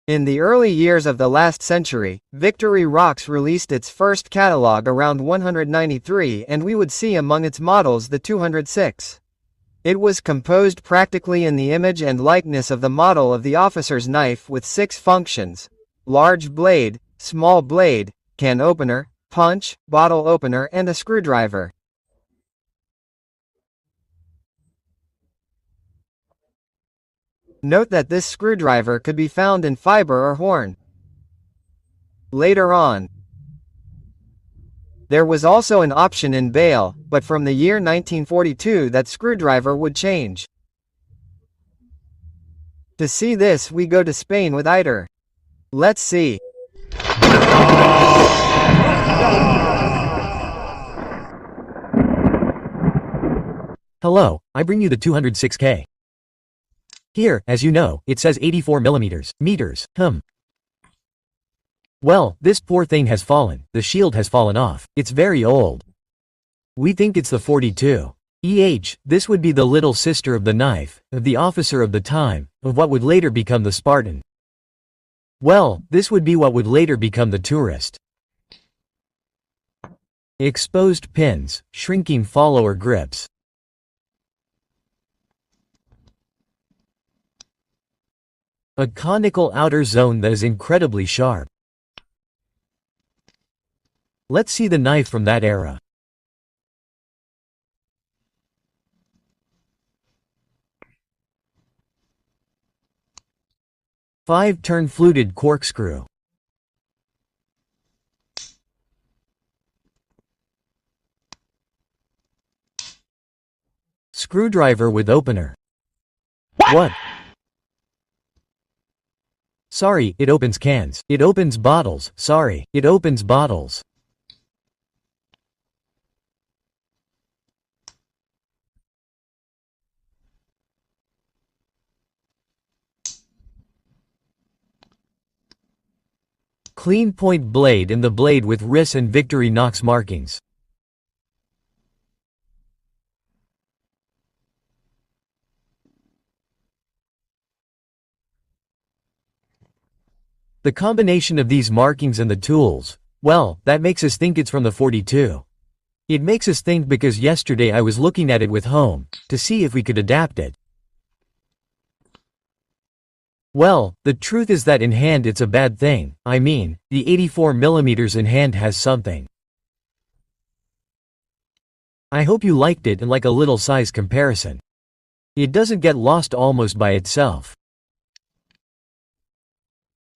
In the early years of the last century, Victorinox released its first catalog around 193, and we would see among its models the 206. It was composed practically in the image and likeness of the model of the officer's knife with 6 functions: large blade, small blade, can opener, punch, bottle opener, and a screwdriver. Note that this screwdriver could be found in fiber or horn. Later on, there was also an option in bale, but from the year 1942 that screwdriver would change. To see this we go to Spain with Iter. Let's see. Hello, I bring you the 206K. Here, as you know, it says 84 meters. Well, this poor thing has fallen, the shield has fallen off, it's very old. We think it's the 42. This would be the little sister of the knife, of the officer of the time, of what would later become the Spartan. Well, this would be what would later become the Tourist. Exposed pins, shrinking follower grips. A conical outer zone that is incredibly sharp. Let's see the knife from that era. Five-turn fluted corkscrew. Screwdriver with opener. What? Sorry, it opens cans. It opens bottles. Sorry, it opens bottles. Clean point blade in the blade with RIS and Victorinox markings. The combination of these markings and the tools, well, that makes us think it's from the 42. It makes us think because yesterday I was looking at it with home, to see if we could adapt it. Well, the truth is that in hand it's a bad thing. I mean, the 84 millimeters in hand has something. I hope you liked it and like a little size comparison. It doesn't get lost almost by itself.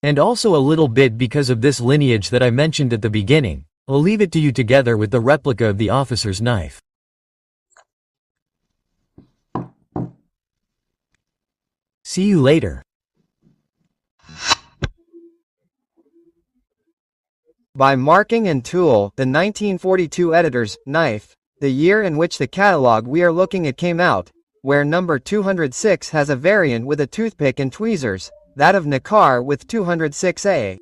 And also a little bit because of this lineage that I mentioned at the beginning. I'll leave it to you together with the replica of the officer's knife. See you later. By marking and tool, the 1942 editor's knife, the year in which the catalog we are looking at came out, where number 206 has a variant with a toothpick and tweezers, that of Nakar with 206A.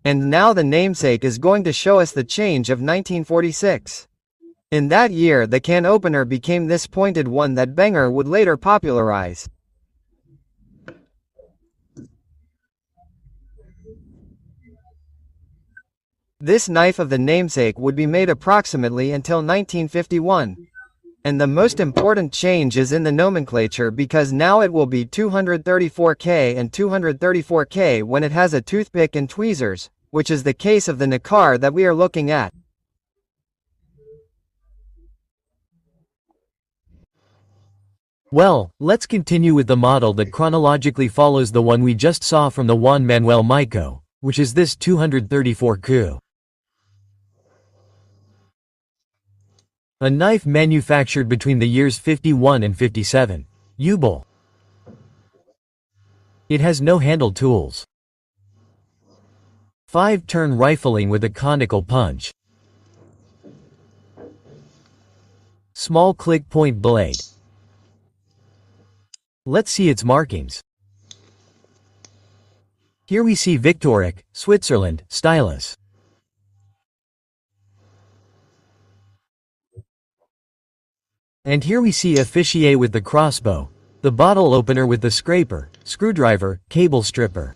And now the namesake is going to show us the change of 1946. In that year the can opener became this pointed one that Benger would later popularize. This knife of the namesake would be made approximately until 1951. And the most important change is in the nomenclature because now it will be 234K and 234K when it has a toothpick and tweezers, which is the case of the Nakar that we are looking at. Well, let's continue with the model that chronologically follows the one we just saw from the Juan Manuel Mico, which is this 234Q. A knife manufactured between the years 51 and 57. U-bowl. It has no handle tools. 5-turn rifling with a conical punch. Small click point blade. Let's see its markings. Here we see Victorinox, Switzerland, stylus. And here we see officier with the crossbow, the bottle opener with the scraper, screwdriver, cable stripper.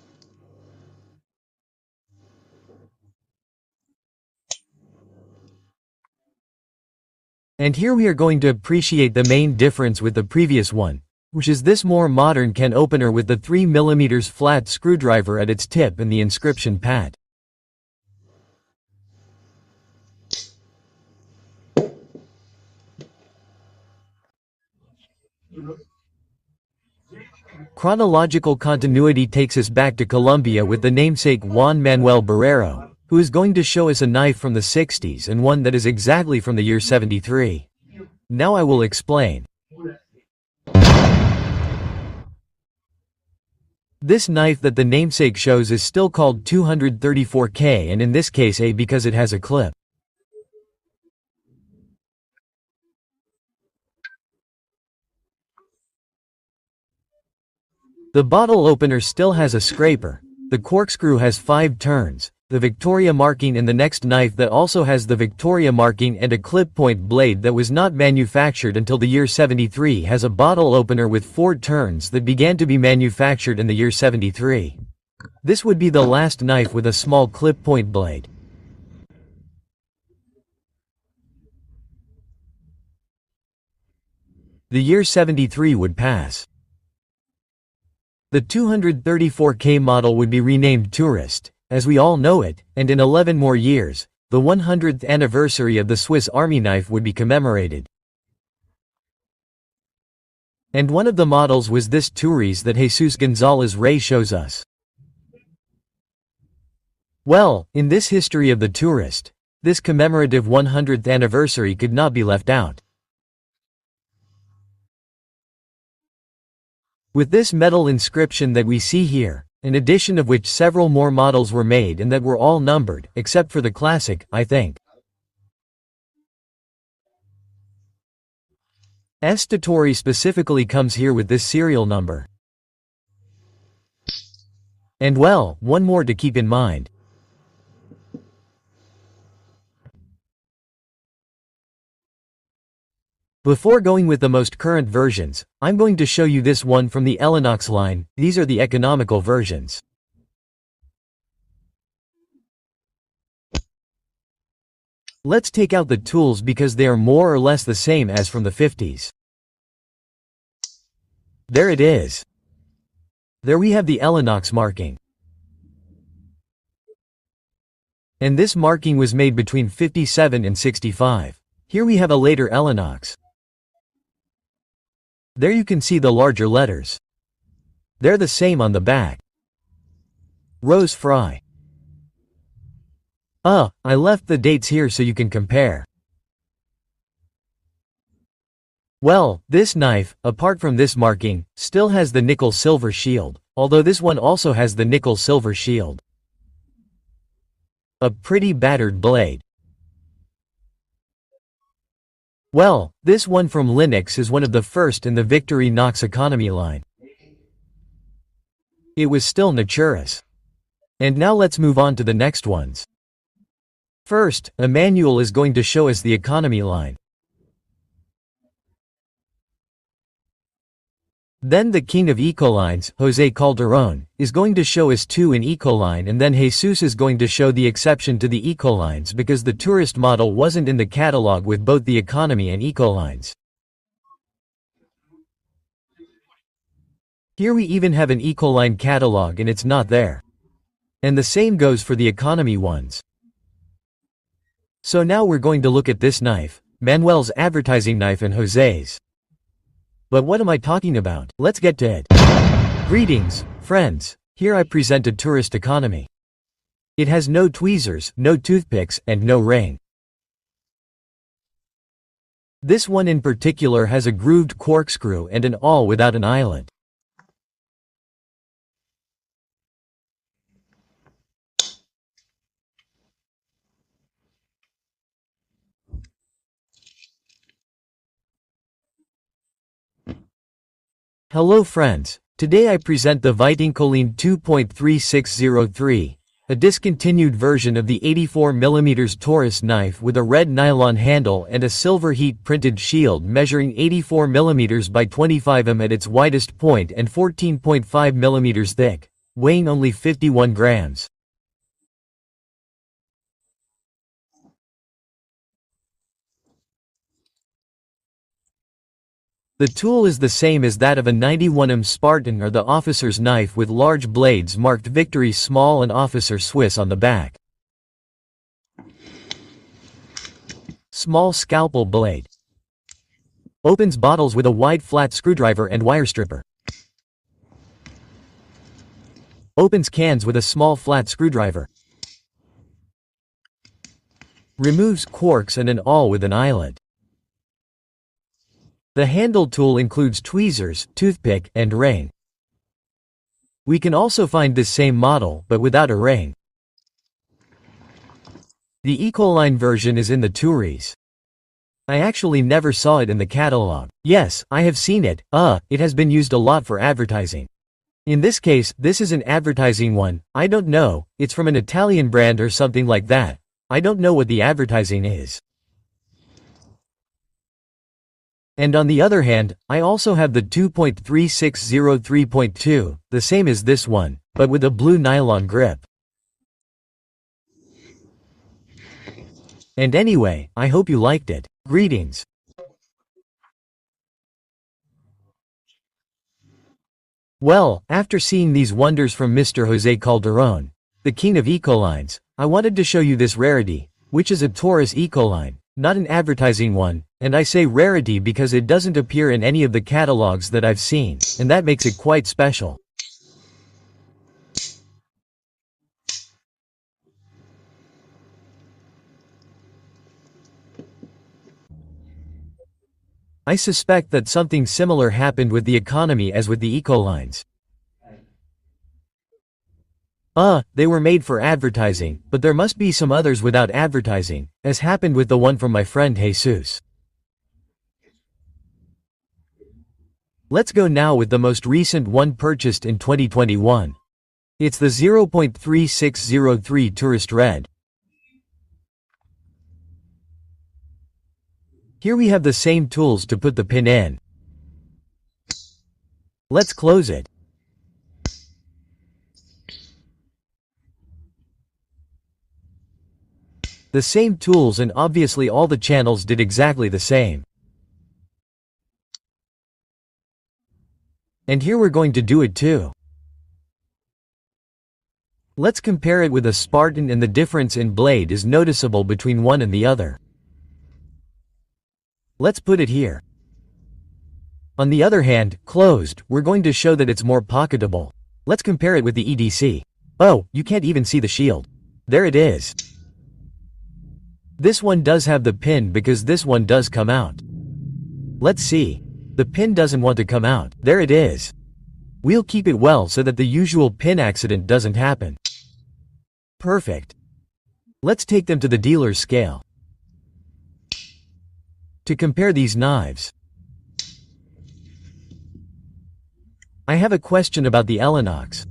And here we are going to appreciate the main difference with the previous one, which is this more modern can opener with the 3mm flat screwdriver at its tip and the inscription pad. Chronological continuity takes us back to Colombia with the namesake Juan Manuel Barrero, who is going to show us a knife from the 60s and one that is exactly from the year 73. Now I will explain. This knife that the namesake shows is still called 234K, and in this case A because it has a clip. The bottle opener still has a scraper, the corkscrew has 5 turns, the Victoria marking in the next knife that also has the Victoria marking and a clip point blade that was not manufactured until the year 73 has a bottle opener with 4 turns that began to be manufactured in the year 73. This would be the last knife with a small clip point blade. The year 73 would pass. The 234K model would be renamed Tourist, as we all know it, and in 11 more years, the 100th anniversary of the Swiss Army knife would be commemorated. And one of the models was this Tourist that Jesus Gonzalez Rey shows us. Well, in this history of the Tourist, this commemorative 100th anniversary could not be left out. With this metal inscription that we see here, in addition of which several more models were made and that were all numbered, except for the classic, I think. Estatori specifically comes here with this serial number. And well, one more to keep in mind. Before going with the most current versions, I'm going to show you this one from the Elinox line. These are the economical versions. Let's take out the tools because they are more or less the same as from the 50s. There it is. There we have the Elinox marking. And this marking was made between 57 and 65. Here we have a later Elinox. There you can see the larger letters. They're the same on the back. Rose Fry. I left the dates here so you can compare. Well, this knife, apart from this marking, still has the nickel-silver shield, although this one also has the nickel-silver shield. A pretty battered blade. Well, this one from Elinox is one of the first in the Victorinox economy line. It was still Naturis. And now let's move on to the next ones. First, Manuel is going to show us the economy line. Then the king of Ecolines, Jose Calderon, is going to show us 2 in Ecoline, and then Jesus is going to show the exception to the Ecolines because the Tourist model wasn't in the catalog with both the economy and Ecolines. Here we even have an Ecoline catalog and it's not there. And the same goes for the economy ones. So now we're going to look at this knife, Manuel's advertising knife and Jose's. But what am I talking about? Let's get to it. Greetings, friends. Here I present a Tourist economy. It has no tweezers, no toothpicks, and no ring. This one in particular has a grooved corkscrew and an awl without an eyelet. Hello friends, today I present the Ecoline 2.3603, A discontinued version of the 84mm Tourist knife with a red nylon handle and a silver heat-printed shield measuring 84mm by 25mm at its widest point and 14.5mm thick, weighing only 51 grams. The tool is the same as that of a 91mm Spartan or the officer's knife with large blades marked Victory Small and Officer Swiss on the back. Small scalpel blade. Opens bottles with a wide flat screwdriver and wire stripper. Opens cans with a small flat screwdriver. Removes corks and an awl with an eyelet. The handle tool includes tweezers, toothpick, and ring. We can also find this same model, but without a ring. The Ecoline version is in the Tourist. I actually never saw it in the catalog. Yes, I have seen it, it has been used a lot for advertising. In this case, this is an advertising one, I don't know, it's from an Italian brand or something like that. I don't know what the advertising is. And on the other hand, I also have the 2.3603.2, the same as this one, but with a blue nylon grip. And anyway, I hope you liked it. Greetings. Well, after seeing these wonders from Mr. Jose Calderon, the king of Ecolines, I wanted to show you this rarity, which is a Taurus Ecoline, not an advertising one, and I say rarity because it doesn't appear in any of the catalogs that I've seen, and that makes it quite special. I suspect that something similar happened with the economy as with the Ecolines. They were made for advertising, but there must be some others without advertising, as happened with the one from my friend Jesus. Let's go now with the most recent one purchased in 2021. It's the 0.3603 Tourist Red. Here we have the same tools to put the pin in. Let's close it. The same tools, and obviously all the channels did exactly the same. And here we're going to do it too. Let's compare it with a Spartan, and the difference in blade is noticeable between one and the other. Let's put it here. On the other hand, closed, we're going to show that it's more pocketable. Let's compare it with the EDC. Oh, you can't even see the shield. There it is. This one does have the pin because this one does come out. Let's see. The pin doesn't want to come out. There it is. We'll keep it well so that the usual pin accident doesn't happen. Perfect. Let's take them to the dealer's scale to compare these knives. I have a question about the Elinox.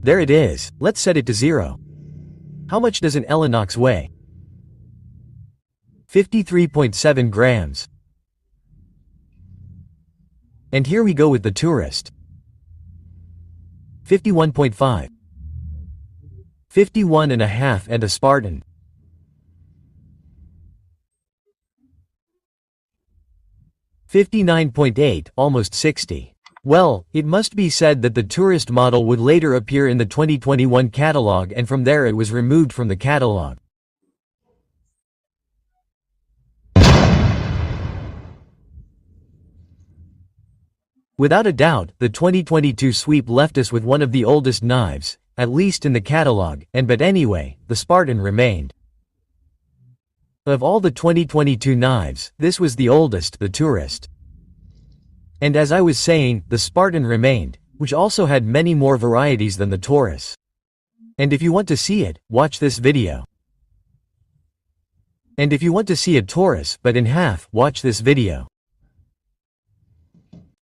There it is. Let's set it to 0. How much does an Elinox weigh? 53.7 grams. And here we go with the Tourist. 51.5. 51.5 and a Spartan. 59.8, almost 60. Well, it must be said that the Tourist model would later appear in the 2021 catalog, and from there it was removed from the catalog. Without a doubt, the 2022 sweep left us with one of the oldest knives, at least in the catalog, but anyway, the Spartan remained. Of all the 2022 knives, this was the oldest, the Tourist. And as I was saying, the Spartan remained, which also had many more varieties than the Taurus. And if you want to see it, watch this video. And if you want to see a Taurus but in half, watch this video.